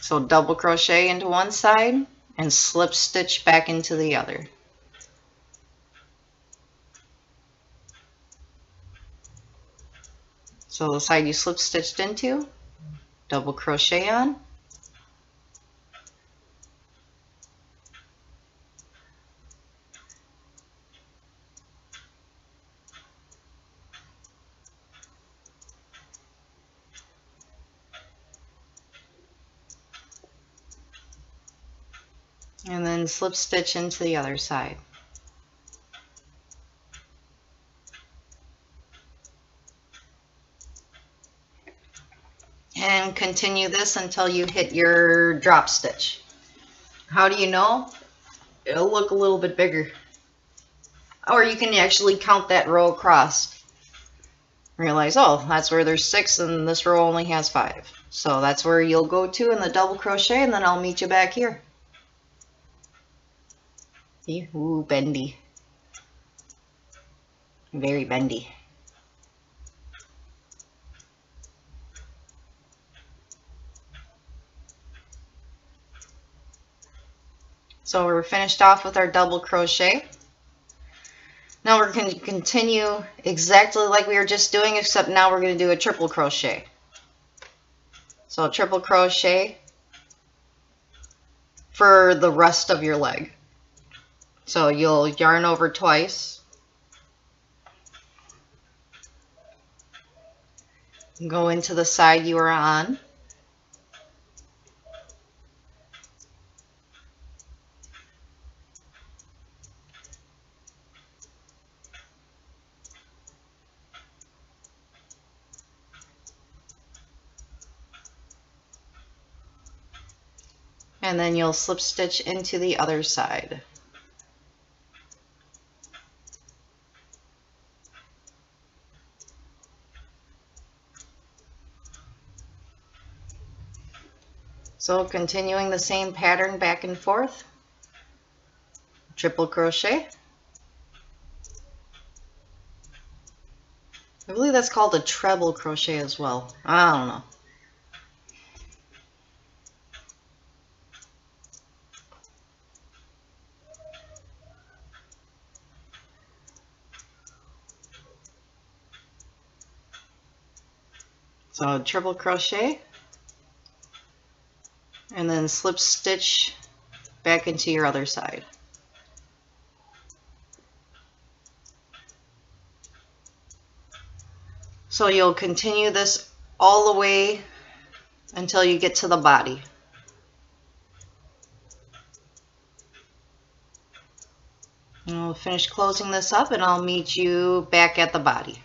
So double crochet into one side and slip stitch back into the other. So the side you slip stitched into, double crochet on, and then slip stitch into the other side. And continue this until you hit your drop stitch. How do you know? It'll look a little bit bigger. Or you can actually count that row across. Realize, oh, that's where there's 6 and this row only has 5. So that's where you'll go to in the double crochet, and then I'll meet you back here. See? Ooh, bendy. Very bendy. So we're finished off with our double crochet. Now we're going to continue exactly like we were just doing, except now we're going to do a triple crochet. So triple crochet for the rest of your leg. So you'll yarn over twice, go into the side you are on, and then you'll slip stitch into the other side. So continuing the same pattern back and forth, triple crochet. I believe that's called a treble crochet as well. I don't know. So triple crochet and then slip stitch back into your other side. So you'll continue this all the way until you get to the body. And I'll finish closing this up and I'll meet you back at the body.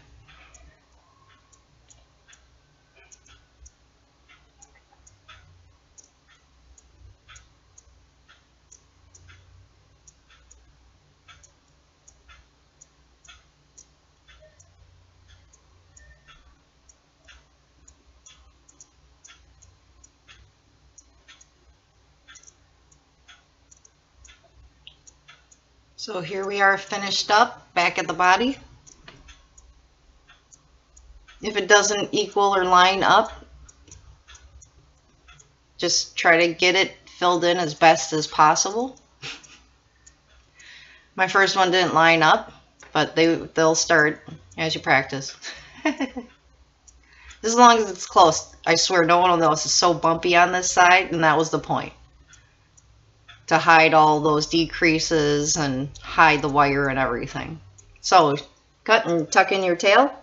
So here we are finished up back at the body. If it doesn't equal or line up, just try to get it filled in as best as possible. My first one didn't line up, but they'll start as you practice. As long as it's close. I swear no one will know. It's so bumpy on this side, and that was the point. To hide all those decreases and hide the wire and everything. So cut and tuck in your tail.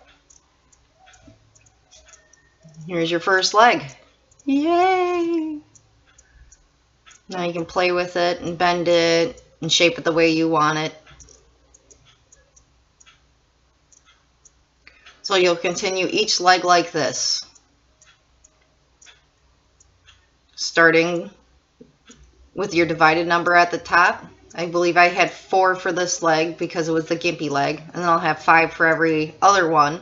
Here's your first leg. Yay! Now you can play with it and bend it and shape it the way you want it. So you'll continue each leg like this. Starting with your divided number at the top. I believe I had 4 for this leg because it was the gimpy leg, and then I'll have 5 for every other one.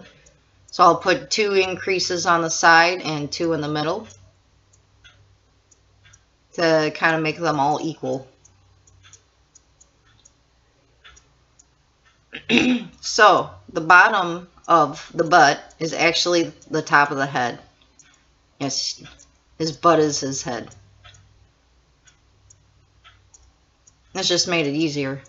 So I'll put 2 increases on the side and 2 in the middle to kind of make them all equal. So the bottom of the butt is actually the top of the head. Yes, his butt is his head. This just made it easier.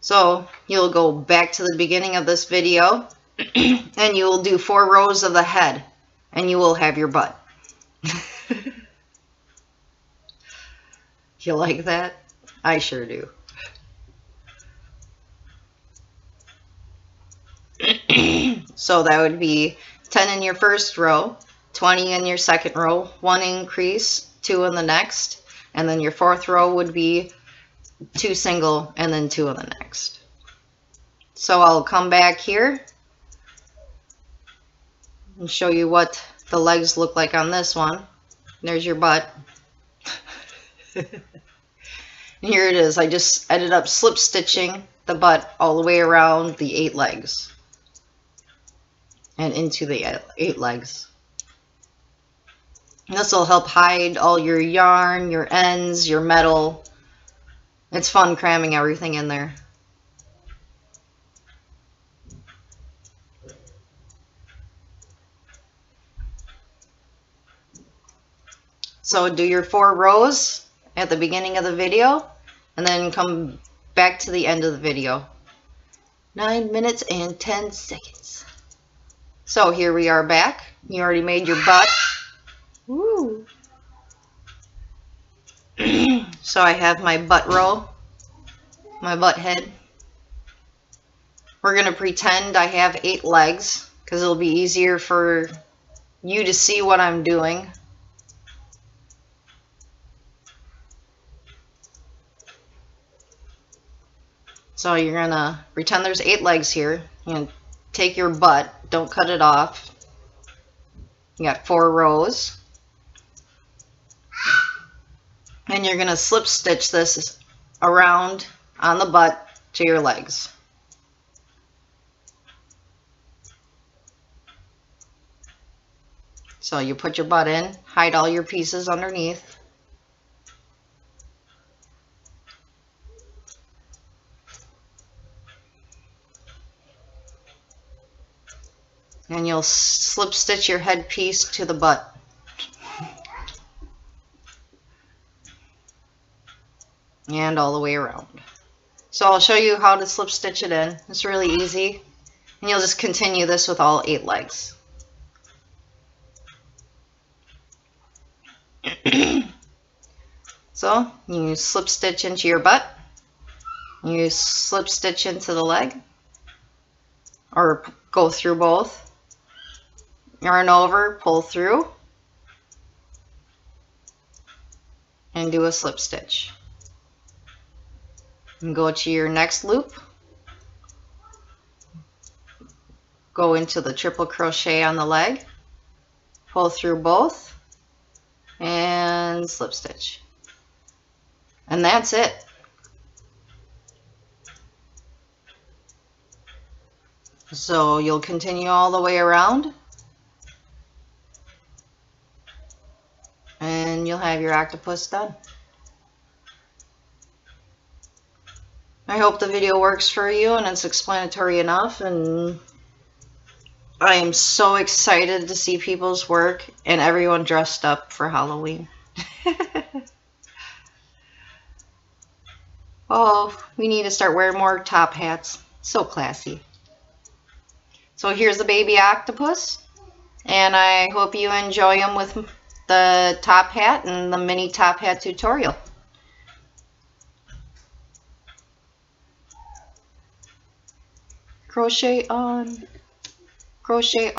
So you'll go back to the beginning of this video and you will do 4 rows of the head and you will have your butt. You like that? I sure do. So that would be 10 in your first row, 20 in your second row, 1 increase, 2 in the next, and then your fourth row would be 2 single and then 2 in the next. So I'll come back here and show you what the legs look like on this one. There's your butt. And here it is. I just ended up slip stitching the butt all the way around the 8 legs and into the 8 legs. And this will help hide all your yarn, your ends, your metal. It's fun cramming everything in there. So do your 4 rows at the beginning of the video and then come back to the end of the video. 9 minutes and 10 seconds. So here we are back. You already made your butt. Woo. So I have my butt row, my butt head. We're going to pretend I have 8 legs because it'll be easier for you to see what I'm doing. So you're going to pretend there's 8 legs here. You're going to take your butt, don't cut it off. You got 4 rows. And you're going to slip stitch this around on the butt to your legs. So you put your butt in, hide all your pieces underneath. And you'll slip stitch your head piece to the butt. And all the way around. So I'll show you how to slip stitch it in. It's really easy. And you'll just continue this with all 8 legs. So you slip stitch into your butt. You slip stitch into the leg. Or go through both. Yarn over, pull through. And do a slip stitch. And go to your next loop. Go into the triple crochet on the leg. Pull through both. And slip stitch. And that's it. So you'll continue all the way around. And you'll have your octopus done. I hope the video works for you and it's explanatory enough, and I am so excited to see people's work and everyone dressed up for Halloween. Oh, we need to start wearing more top hats. So classy. So here's the baby octopus, and I hope you enjoy them with the top hat and the mini top hat tutorial. Crochet on, crochet